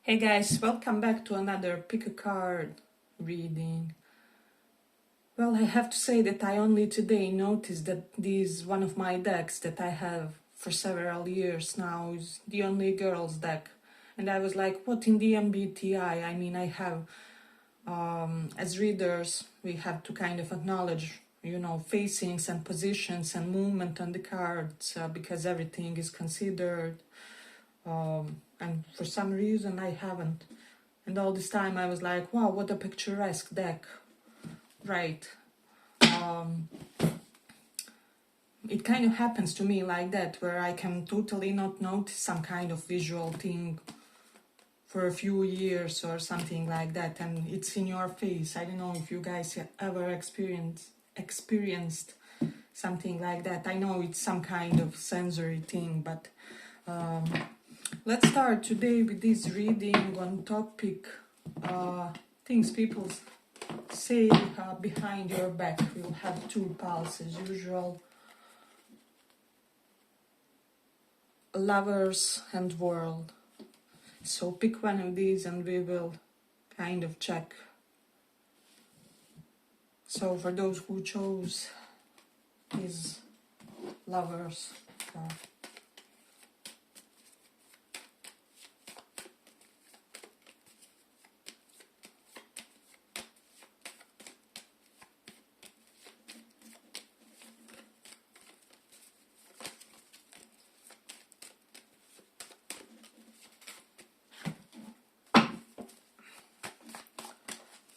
Hey guys, welcome back to another pick a card reading. Well, I have to say that I only today noticed that this one of my decks that I have for several years now is the only girls deck. And I was like, what in the MBTI? I mean, I have, as readers, we have to kind of acknowledge, facings and positions and movement on the cards because everything is considered. And for some reason I haven't. And all this time I was like, wow, what a picturesque deck. Right. It kind of happens to me like that, where I can totally not notice some kind of visual thing for a few years or something like that, and it's in your face. I don't know if you guys ever experienced something like that. I know it's some kind of sensory thing, but let's start today with this reading on topic things people say behind your back. We'll have two piles as usual. Lovers and world. So pick one of these and we will kind of check. So for those who chose these lovers,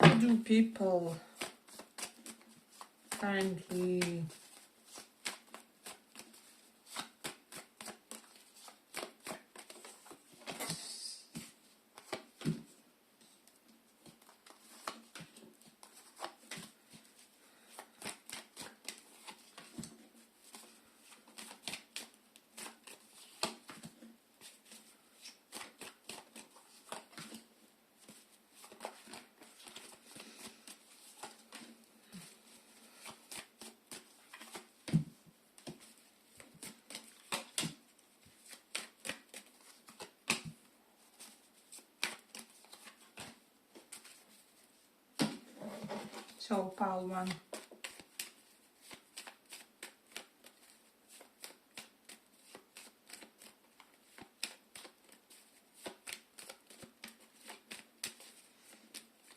how do people currently so pile one.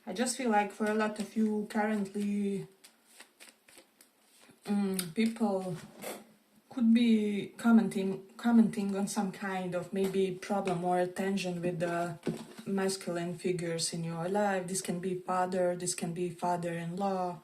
I just feel like for a lot of you currently people could be commenting on some kind of maybe problem or tension with the masculine figures in your life. This can be father, this can be father-in-law.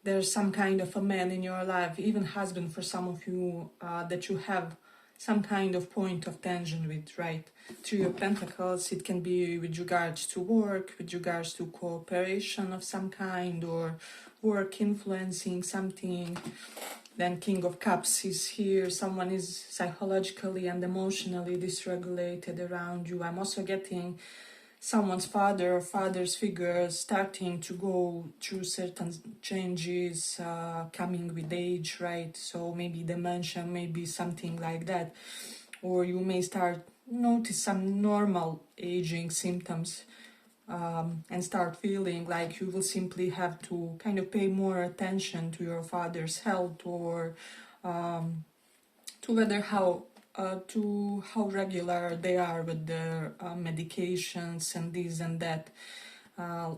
There's some kind of a man in your life, even husband for some of you, that you have some kind of point of tension with, right? Three of Pentacles, it can be with regards to work, with regards to cooperation of some kind, or work influencing something. Then King of Cups is here. Someone is psychologically and emotionally dysregulated around you. I'm also getting someone's father or father's figure starting to go through certain changes, coming with age, right? So maybe dementia, maybe something like that. Or you may start notice some normal aging symptoms, and start feeling like you will simply have to kind of pay more attention to your father's health, or to whether to how regular they are with their medications and this and that.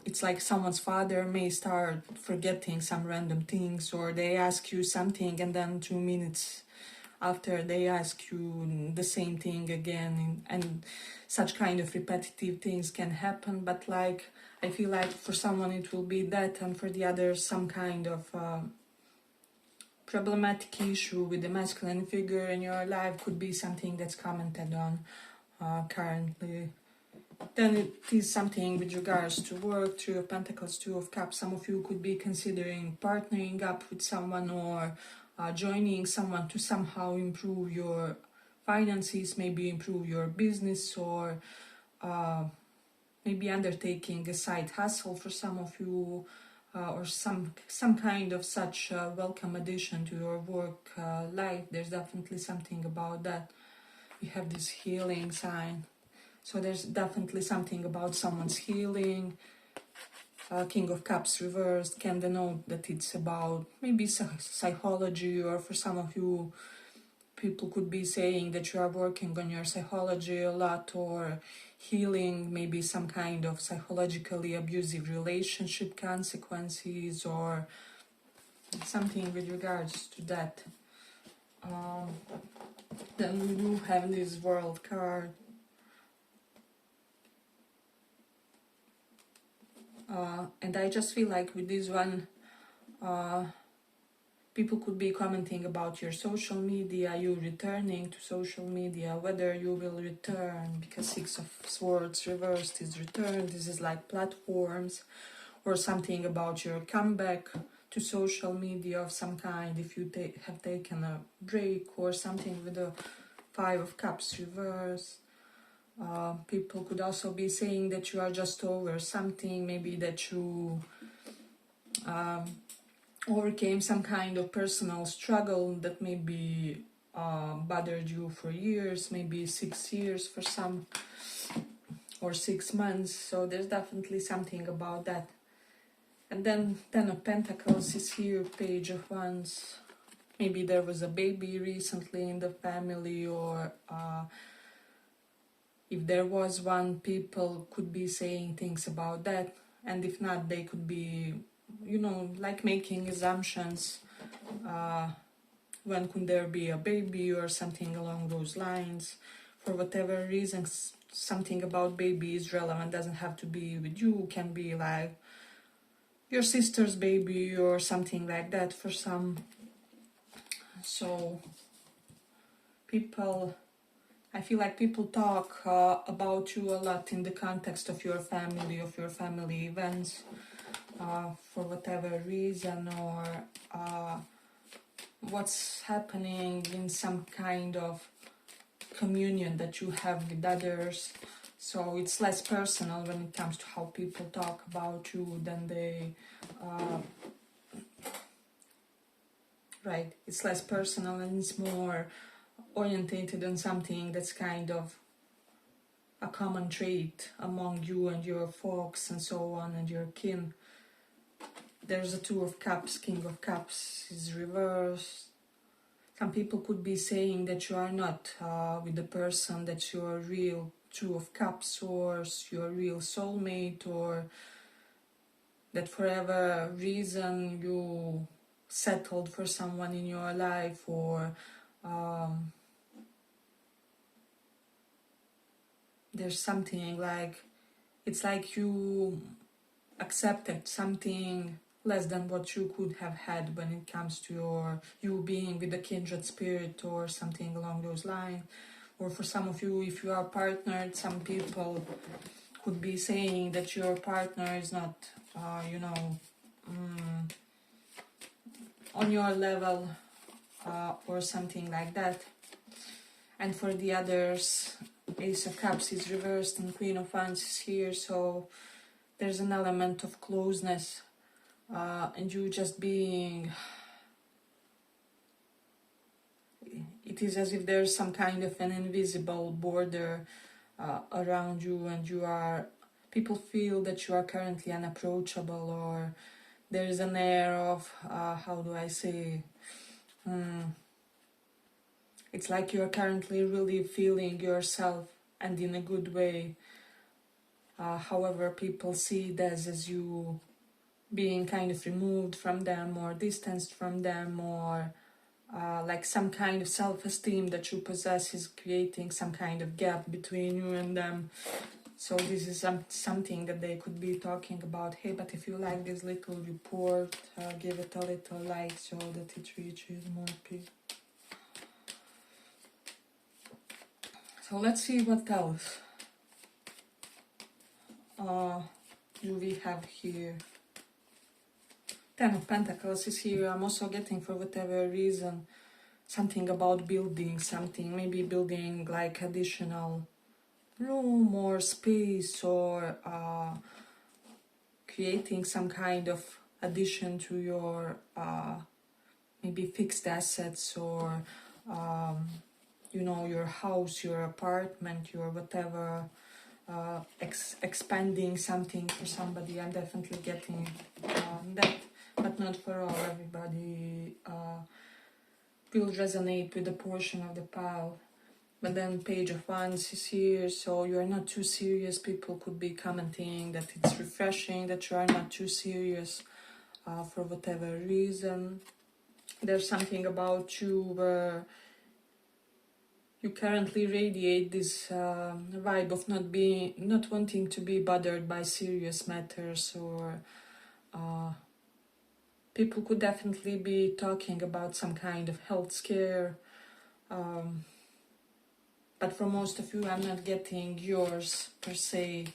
It's like someone's father may start forgetting some random things, or they ask you something and then 2 minutes after they ask you the same thing again, and such kind of repetitive things can happen. But like, I feel like for someone it will be that, and for the others some kind of problematic issue with the masculine figure in your life could be something that's commented on currently. Then it is something with regards to work, Three of Pentacles, Two of Cups. Some of you could be considering partnering up with someone, or joining someone to somehow improve your finances, maybe improve your business, or maybe undertaking a side hustle for some of you, or some kind of such welcome addition to your work life. There's definitely something about that. We have this healing sign. So there's definitely something about someone's healing. King of Cups reversed can denote that it's about maybe psychology, or for some of you, people could be saying that you are working on your psychology a lot, or healing maybe some kind of psychologically abusive relationship consequences, or something with regards to that. Then we do have this World card. And I just feel like with this one, people could be commenting about your social media, you returning to social media, whether you will return, because Six of Swords reversed is return. This is like platforms, or something about your comeback to social media of some kind, if you have taken a break, or something with the Five of Cups reverse. People could also be saying that you are just over something, maybe that you overcame some kind of personal struggle that maybe bothered you for years, maybe 6 years for some, or 6 months. So there's definitely something about that. And then Ten of Pentacles is here, Page of Wands. Maybe there was a baby recently in the family, or if there was one, people could be saying things about that. And if not, they could be, like making assumptions. When could there be a baby, or something along those lines. For whatever reasons, something about baby is relevant. Doesn't have to be with you. Can be like your sister's baby, or something like that for some. So I feel like people talk about you a lot in the context of your family events, for whatever reason, or what's happening in some kind of communion that you have with others. So it's less personal when it comes to how people talk about you than they... right, it's less personal, and it's more orientated on something that's kind of a common trait among you and your folks and so on, and your kin. There's a Two of Cups, King of Cups is reversed. Some people could be saying that you are not with the person that you're real Two of Cups source, your real soulmate, or that for whatever reason you settled for someone in your life, or there's something like, it's like you accepted something less than what you could have had when it comes to you being with a kindred spirit, or something along those lines. Or for some of you, if you are partnered, some people could be saying that your partner is not, on your level, or something like that. And for the others, Ace of Cups is reversed and Queen of Wands is here, so there's an element of closeness, and you just being... It is as if there's some kind of an invisible border around you, and people feel that you are currently unapproachable, or there is an air of, how do I say, it's like you're currently really feeling yourself, and in a good way. However, people see it as you being kind of removed from them, or distanced from them, or like some kind of self-esteem that you possess is creating some kind of gap between you and them. So this is something that they could be talking about. Hey, but if you like this little report, give it a little like so that it reaches more people. So let's see what else do we have here. Ten of Pentacles is here. I'm also getting, for whatever reason, something about building something. Maybe building like additional room or space, or creating some kind of addition to your maybe fixed assets, or you know, your house, your apartment, your whatever, expanding something for somebody. I'm definitely getting that, but not for all. Everybody will resonate with a portion of the pile. But then Page of Wands is here, so you're not too serious. People could be commenting that it's refreshing that you are not too serious for whatever reason. There's something about you where you currently radiate this vibe of not wanting to be bothered by serious matters, or people could definitely be talking about some kind of health scare. But for most of you, I'm not getting yours per se.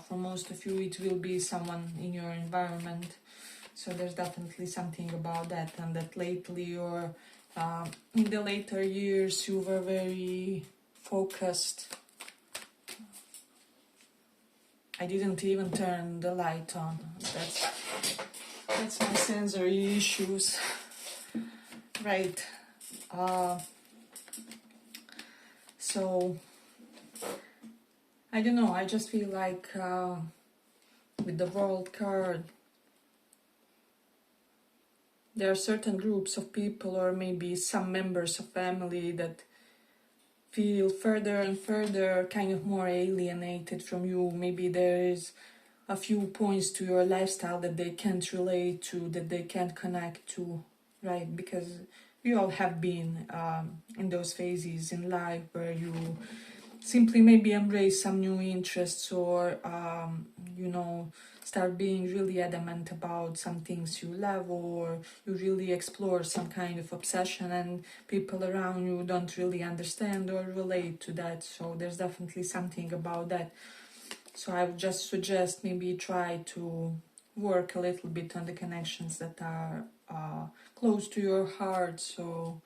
For most of you, it will be someone in your environment. So there's definitely something about that, and that lately, or in the later years, you were very focused. I didn't even turn the light on. That's my sensory issues. Right. So, I don't know, I just feel like with the World card, there are certain groups of people, or maybe some members of family, that feel further and further kind of more alienated from you. Maybe there is a few points to your lifestyle that they can't relate to, that they can't connect to, right? Because we all have been in those phases in life where you simply maybe embrace some new interests, or you know, start being really adamant about some things you love, or you really explore some kind of obsession, and people around you don't really understand or relate to that. So there's definitely something about that. So I would just suggest maybe try to work a little bit on the connections that are close to your heart. So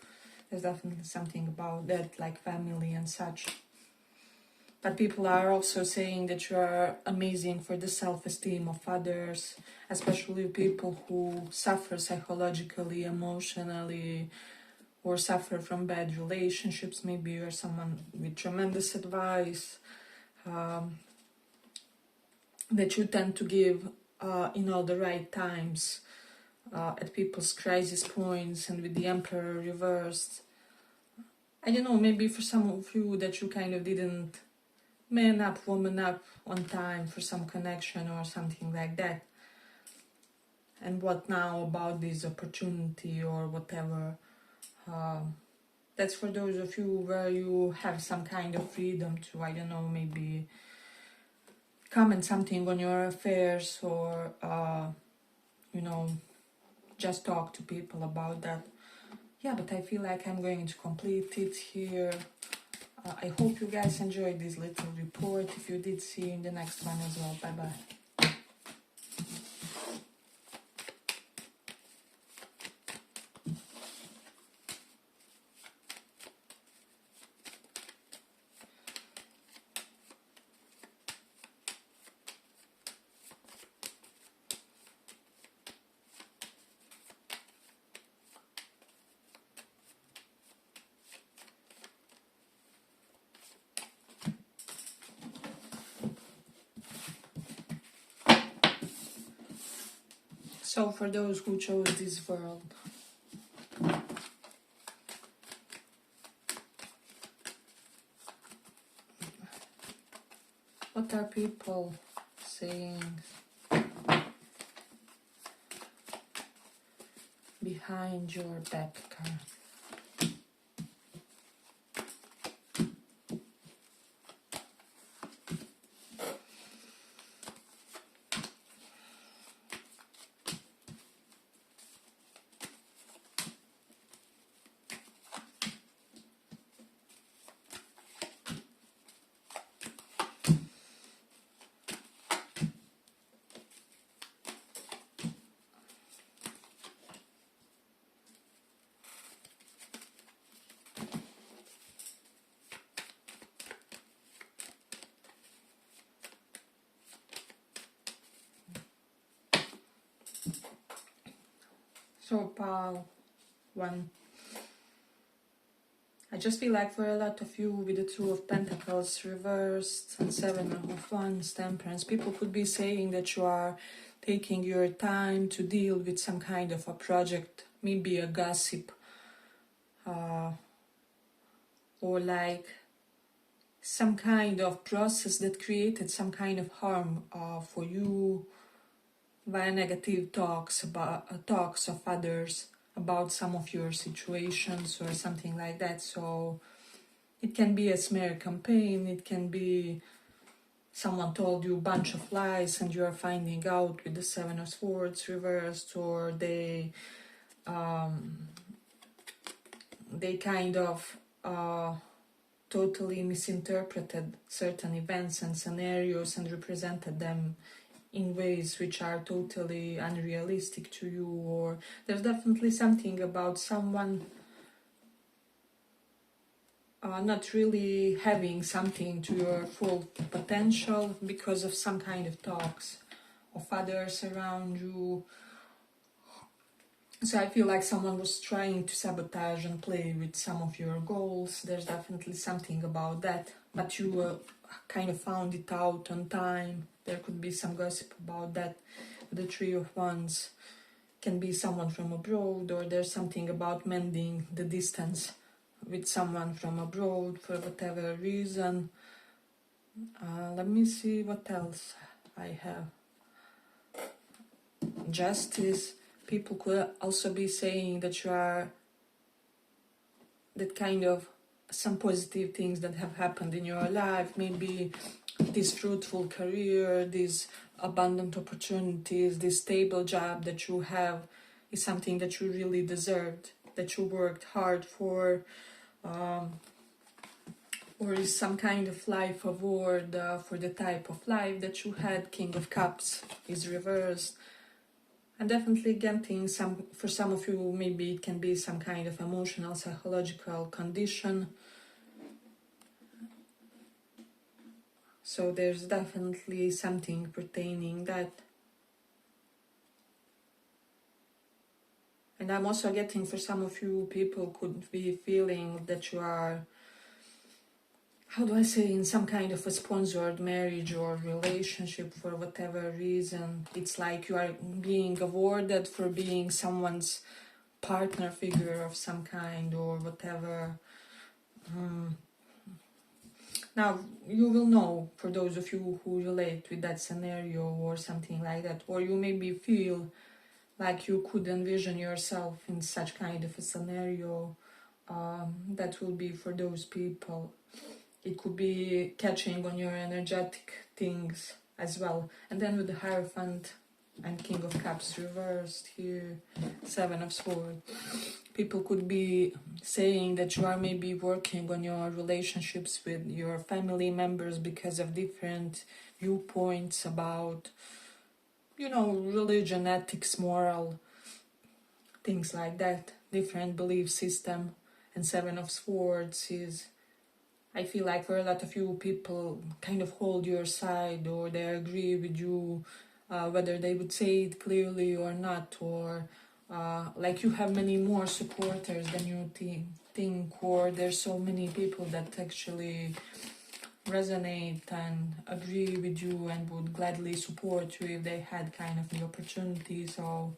there's definitely something about that, like family and such. But people are also saying that you are amazing for the self-esteem of others, especially people who suffer psychologically, emotionally, or suffer from bad relationships. Maybe you're someone with tremendous advice that you tend to give in all the right times at people's crisis points, and with the Emperor reversed. I don't know, maybe for some of you that you kind of didn't man up, woman up on time for some connection or something like that. And what now about this opportunity or whatever? That's for those of you where you have some kind of freedom to, I don't know, maybe comment something on your affairs, or, you know, just talk to people about that. Yeah, but I feel like I'm going to complete it here. I hope you guys enjoyed this little report. If you did, see you in the next one as well. Bye bye. So for those who chose this world, what are people saying behind your back card? So pile 1, I just feel like for a lot of you with the Two of Pentacles reversed and Seven of Wands, Temperance, people could be saying that you are taking your time to deal with some kind of a project, maybe a gossip, or like some kind of process that created some kind of harm for you via negative talks about talks of others about some of your situations or something like that. So it can be a smear campaign, it can be someone told you a bunch of lies and you are finding out with the Seven of Swords reversed, or they kind of totally misinterpreted certain events and scenarios and represented them in ways which are totally unrealistic to you. Or there's definitely something about someone not really having something to your full potential because of some kind of talks of others around you. So I feel like someone was trying to sabotage and play with some of your goals. There's definitely something about that, but you kind of found it out on time. There could be some gossip about that. The Three of Wands can be someone from abroad, or there's something about mending the distance with someone from abroad for whatever reason. Let me see what else I have. Justice. People could also be saying that you are that kind of some positive things that have happened in your life, maybe this fruitful career, these abundant opportunities, this stable job that you have is something that you really deserved, that you worked hard for, or is some kind of life award for the type of life that you had. King of Cups is reversed. And definitely getting some, for some of you, maybe it can be some kind of emotional, psychological condition. So there's definitely something pertaining that. And I'm also getting, for some of you, people could be feeling that you are, how do I say, in some kind of a sponsored marriage or relationship for whatever reason. It's like you are being awarded for being someone's partner figure of some kind or whatever. Now, you will know, for those of you who relate with that scenario or something like that, or you maybe feel like you could envision yourself in such kind of a scenario, that will be for those people. It could be catching on your energetic things as well. And then with the Hierophant and King of Cups reversed here, Seven of Swords, people could be saying that you are maybe working on your relationships with your family members because of different viewpoints about, religion, ethics, moral, things like that, different belief system. And Seven of Swords is, I feel like for a lot of you, people kind of hold your side, or they agree with you, whether they would say it clearly or not, or like you have many more supporters than you think, or there's so many people that actually resonate and agree with you and would gladly support you if they had kind of the opportunity. So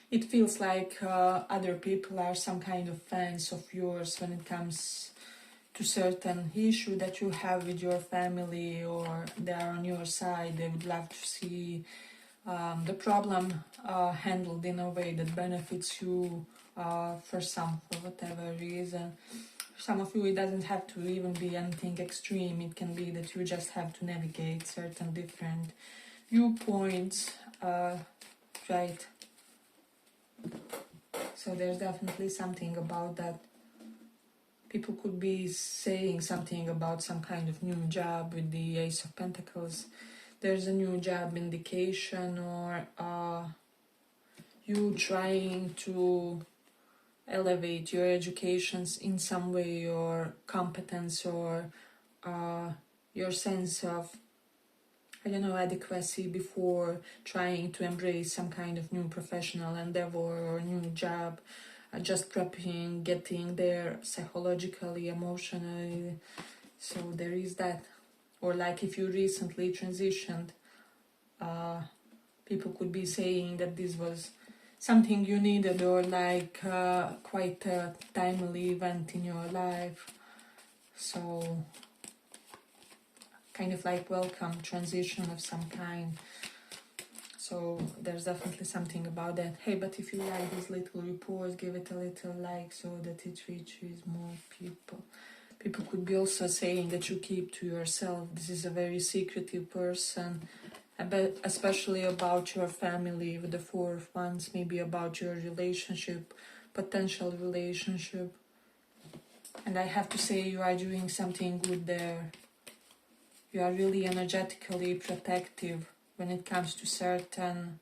it feels like other people are some kind of fans of yours when it comes to certain issue that you have with your family, or they are on your side. They would love to see the problem handled in a way that benefits you for whatever reason. For some of you, it doesn't have to even be anything extreme. It can be that you just have to navigate certain different viewpoints, right? So there's definitely something about that. People could be saying something about some kind of new job with the Ace of Pentacles. There's a new job indication, or you trying to elevate your educations in some way, or competence, or your sense of, adequacy before trying to embrace some kind of new professional endeavor or new job. just prepping, getting there psychologically, emotionally. So there is that. Or like if you recently transitioned, people could be saying that this was something you needed, or like quite a timely event in your life. So kind of like welcome transition of some kind. So there's definitely something about that. Hey, but if you like these little reports, give it a little like so that it reaches more people. People could be also saying that you keep to yourself. This is a very secretive person, especially about your family with the Four of Wands, maybe about your relationship, potential relationship. And I have to say, you are doing something good there. You are really energetically protective when it comes to certain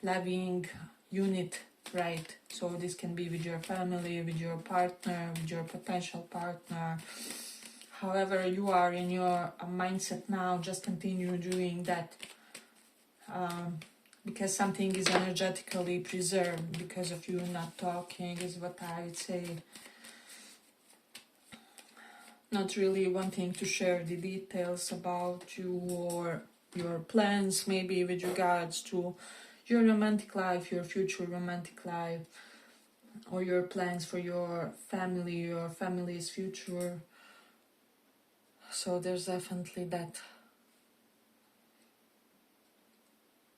loving unit, right? So this can be with your family, with your partner, with your potential partner. However you are in your mindset now, just continue doing that, because something is energetically preserved because of you not talking, is what I would say. Not really wanting to share the details about you or your plans, maybe with regards to your romantic life, your future romantic life, or your plans for your family, your family's future. So there's definitely that.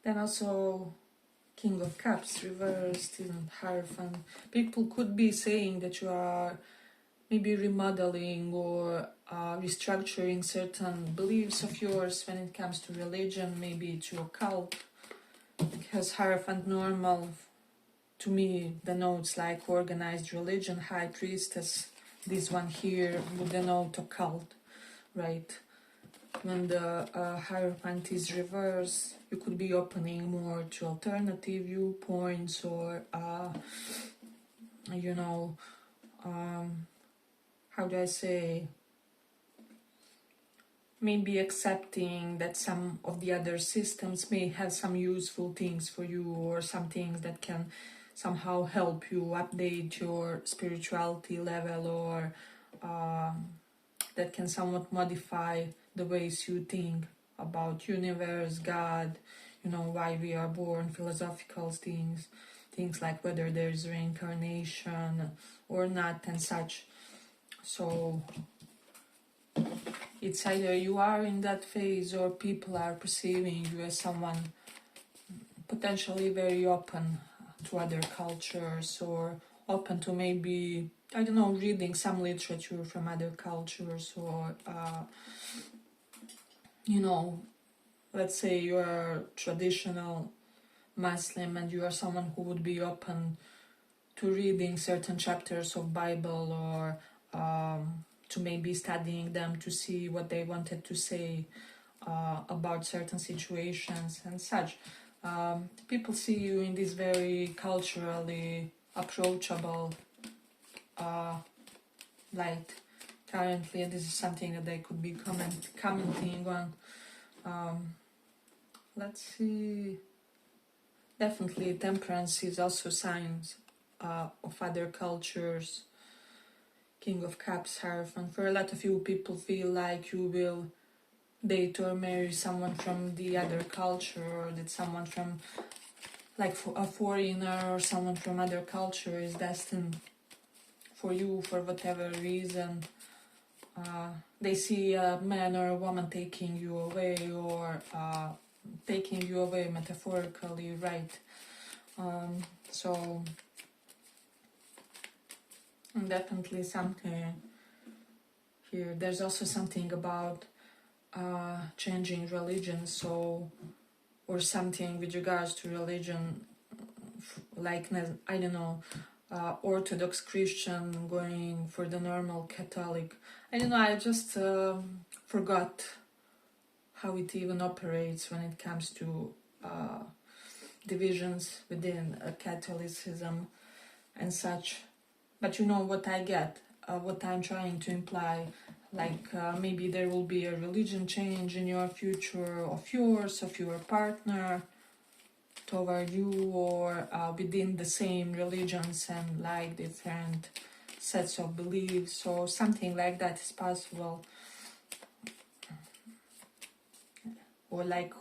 Then also King of Cups reversed in Hierophant. People could be saying that you are maybe remodeling or restructuring certain beliefs of yours when it comes to religion, maybe to a cult. Because Hierophant normal, to me, denotes like organized religion, High Priestess. This one here would denote a cult, right? When the Hierophant is reversed, you could be opening more to alternative viewpoints, or, you know, how do I say, maybe accepting that some of the other systems may have some useful things for you, or some things that can somehow help you update your spirituality level, or that can somewhat modify the ways you think about universe, God, you know, why we are born, philosophical things like whether there's reincarnation or not and such. So it's either you are in that phase, or people are perceiving you as someone potentially very open to other cultures, or open to maybe, I don't know, reading some literature from other cultures, or, you know, let's say you are traditional Muslim and you are someone who would be open to reading certain chapters of Bible, or to maybe studying them to see what they wanted to say about certain situations and such. People see you in this very culturally approachable light currently, and this is something that they could be commenting on. Let's see. Definitely, temperance is also signs of other cultures. King of Cups, Hierophant. For a lot of you, people feel like you will date or marry someone from the other culture, or that someone from, like, a foreigner or someone from other culture is destined for you for whatever reason. They see a man or a woman taking you away, or taking you away metaphorically, right? So definitely something here. There's also something about changing religion, so, or something with regards to religion, like, I don't know, Orthodox Christian going for the normal Catholic. I don't know, I just forgot how it even operates when it comes to divisions within Catholicism and such. But you know what I get, what I'm trying to imply. Like, maybe there will be a religion change in your future, of yours, of your partner, toward you, or within the same religions and like different sets of beliefs, or something like that is possible. Or like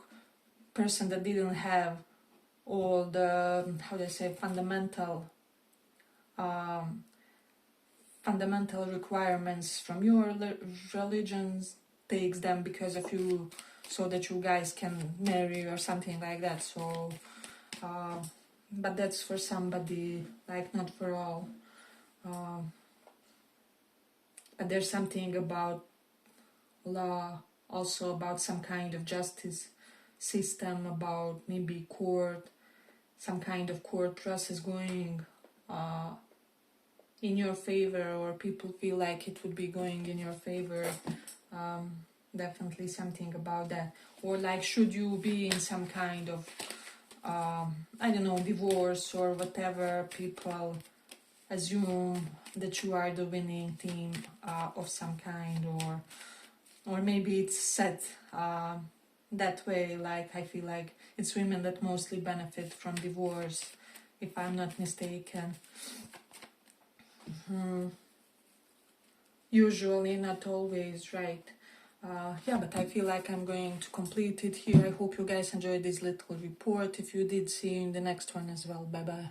person that didn't have all the, how do I say, fundamental requirements from your religions, takes them because of you, so that you guys can marry or something like that. So but that's for somebody, like not for all. But there's something about law, also about some kind of justice system, about maybe court, some kind of court process going in your favor, or people feel like it would be going in your favor. Definitely something about that. Or like, should you be in some kind of I don't know, divorce or whatever, people assume that you are the winning team of some kind, or maybe it's set that way. Like, I feel like it's women that mostly benefit from divorce, if I'm not mistaken. Usually, not always, right? Yeah, but I feel like I'm going to complete it here. I hope you guys enjoyed this little report. If you did, see you in the next one as well. Bye bye.